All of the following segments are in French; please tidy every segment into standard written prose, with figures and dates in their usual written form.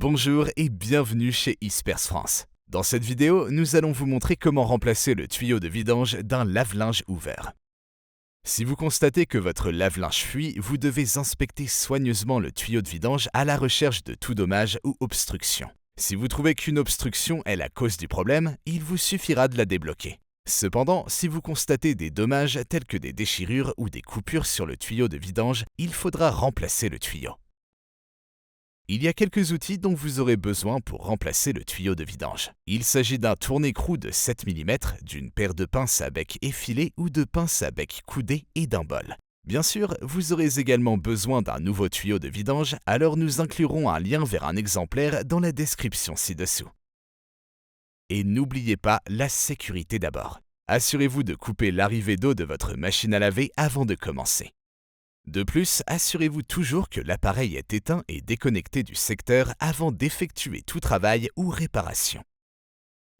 Bonjour et bienvenue chez Isperse France. Dans cette vidéo, nous allons vous montrer comment remplacer le tuyau de vidange d'un lave-linge ouvert. Si vous constatez que votre lave-linge fuit, vous devez inspecter soigneusement le tuyau de vidange à la recherche de tout dommage ou obstruction. Si vous trouvez qu'une obstruction est la cause du problème, il vous suffira de la débloquer. Cependant, si vous constatez des dommages tels que des déchirures ou des coupures sur le tuyau de vidange, il faudra remplacer le tuyau. Il y a quelques outils dont vous aurez besoin pour remplacer le tuyau de vidange. Il s'agit d'un tourne-écrou de 7 mm, d'une paire de pinces à bec effilé ou de pinces à bec coudé et d'un bol. Bien sûr, vous aurez également besoin d'un nouveau tuyau de vidange, alors nous inclurons un lien vers un exemplaire dans la description ci-dessous. Et n'oubliez pas la sécurité d'abord. Assurez-vous de couper l'arrivée d'eau de votre machine à laver avant de commencer. De plus, assurez-vous toujours que l'appareil est éteint et déconnecté du secteur avant d'effectuer tout travail ou réparation.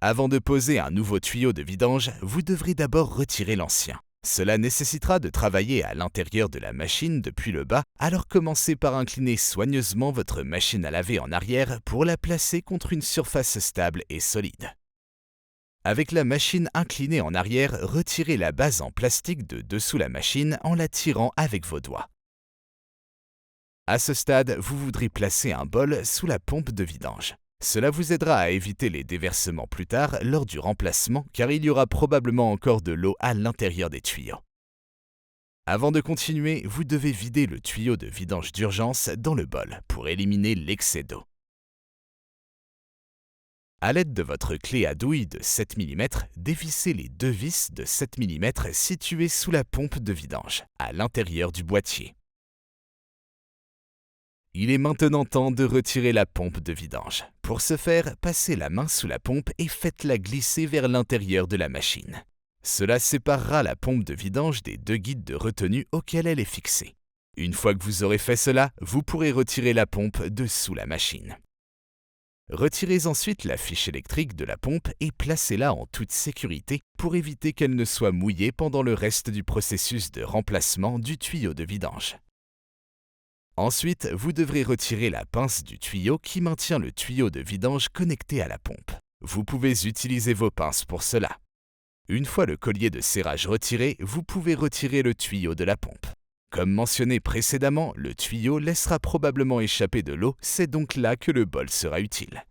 Avant de poser un nouveau tuyau de vidange, vous devrez d'abord retirer l'ancien. Cela nécessitera de travailler à l'intérieur de la machine depuis le bas, alors commencez par incliner soigneusement votre machine à laver en arrière pour la placer contre une surface stable et solide. Avec la machine inclinée en arrière, retirez la base en plastique de dessous la machine en la tirant avec vos doigts. À ce stade, vous voudrez placer un bol sous la pompe de vidange. Cela vous aidera à éviter les déversements plus tard lors du remplacement car il y aura probablement encore de l'eau à l'intérieur des tuyaux. Avant de continuer, vous devez vider le tuyau de vidange d'urgence dans le bol pour éliminer l'excès d'eau. À l'aide de votre clé à douille de 7 mm, dévissez les deux vis de 7 mm situées sous la pompe de vidange, à l'intérieur du boîtier. Il est maintenant temps de retirer la pompe de vidange. Pour ce faire, passez la main sous la pompe et faites-la glisser vers l'intérieur de la machine. Cela séparera la pompe de vidange des deux guides de retenue auxquels elle est fixée. Une fois que vous aurez fait cela, vous pourrez retirer la pompe de sous la machine. Retirez ensuite la fiche électrique de la pompe et placez-la en toute sécurité pour éviter qu'elle ne soit mouillée pendant le reste du processus de remplacement du tuyau de vidange. Ensuite, vous devrez retirer la pince du tuyau qui maintient le tuyau de vidange connecté à la pompe. Vous pouvez utiliser vos pinces pour cela. Une fois le collier de serrage retiré, vous pouvez retirer le tuyau de la pompe. Comme mentionné précédemment, le tuyau laissera probablement échapper de l'eau, c'est donc là que le bol sera utile.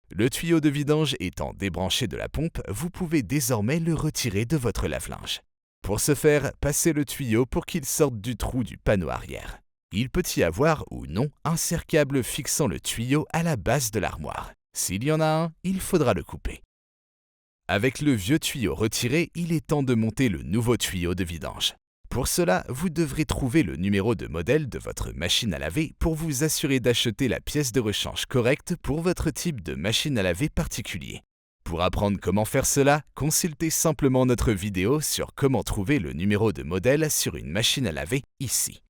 Le tuyau de vidange étant débranché de la pompe, vous pouvez désormais le retirer de votre lave-linge. Pour ce faire, passez le tuyau pour qu'il sorte du trou du panneau arrière. Il peut y avoir ou non un serre-câble fixant le tuyau à la base de l'armoire. S'il y en a un, il faudra le couper. Avec le vieux tuyau retiré, il est temps de monter le nouveau tuyau de vidange. Pour cela, vous devrez trouver le numéro de modèle de votre machine à laver pour vous assurer d'acheter la pièce de rechange correcte pour votre type de machine à laver particulier. Pour apprendre comment faire cela, consultez simplement notre vidéo sur comment trouver le numéro de modèle sur une machine à laver ici.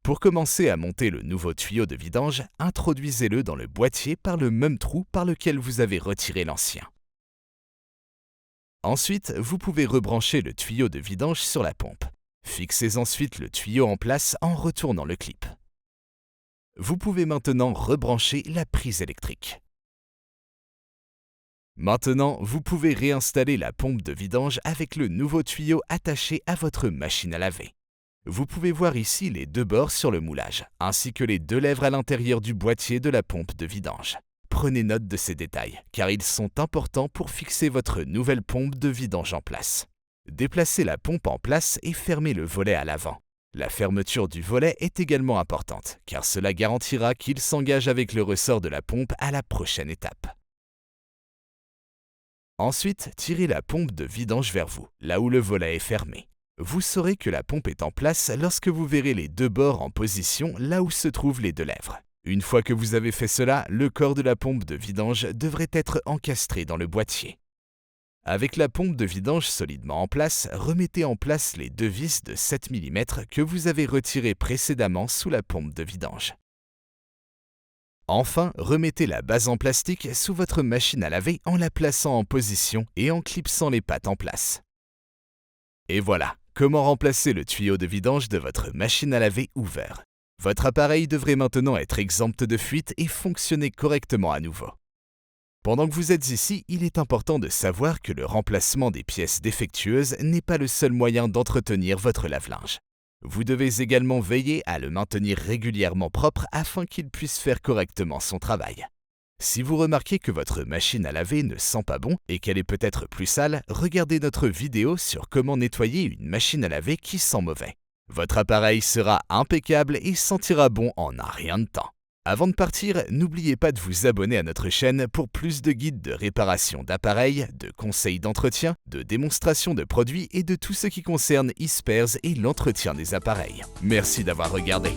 Pour commencer à monter le nouveau tuyau de vidange, introduisez-le dans le boîtier par le même trou par lequel vous avez retiré l'ancien. Ensuite, vous pouvez rebrancher le tuyau de vidange sur la pompe. Fixez ensuite le tuyau en place en retournant le clip. Vous pouvez maintenant rebrancher la prise électrique. Maintenant, vous pouvez réinstaller la pompe de vidange avec le nouveau tuyau attaché à votre machine à laver. Vous pouvez voir ici les deux bords sur le moulage, ainsi que les deux lèvres à l'intérieur du boîtier de la pompe de vidange. Prenez note de ces détails, car ils sont importants pour fixer votre nouvelle pompe de vidange en place. Déplacez la pompe en place et fermez le volet à l'avant. La fermeture du volet est également importante, car cela garantira qu'il s'engage avec le ressort de la pompe à la prochaine étape. Ensuite, tirez la pompe de vidange vers vous, là où le volet est fermé. Vous saurez que la pompe est en place lorsque vous verrez les deux bords en position là où se trouvent les deux lèvres. Une fois que vous avez fait cela, le corps de la pompe de vidange devrait être encastré dans le boîtier. Avec la pompe de vidange solidement en place, remettez en place les deux vis de 7 mm que vous avez retirées précédemment sous la pompe de vidange. Enfin, remettez la base en plastique sous votre machine à laver en la plaçant en position et en clipsant les pattes en place. Et voilà, comment remplacer le tuyau de vidange de votre machine à laver ouvert. Votre appareil devrait maintenant être exempt de fuite et fonctionner correctement à nouveau. Pendant que vous êtes ici, il est important de savoir que le remplacement des pièces défectueuses n'est pas le seul moyen d'entretenir votre lave-linge. Vous devez également veiller à le maintenir régulièrement propre afin qu'il puisse faire correctement son travail. Si vous remarquez que votre machine à laver ne sent pas bon et qu'elle est peut-être plus sale, regardez notre vidéo sur comment nettoyer une machine à laver qui sent mauvais. Votre appareil sera impeccable et sentira bon en un rien de temps. Avant de partir, n'oubliez pas de vous abonner à notre chaîne pour plus de guides de réparation d'appareils, de conseils d'entretien, de démonstrations de produits et de tout ce qui concerne eSpares et l'entretien des appareils. Merci d'avoir regardé.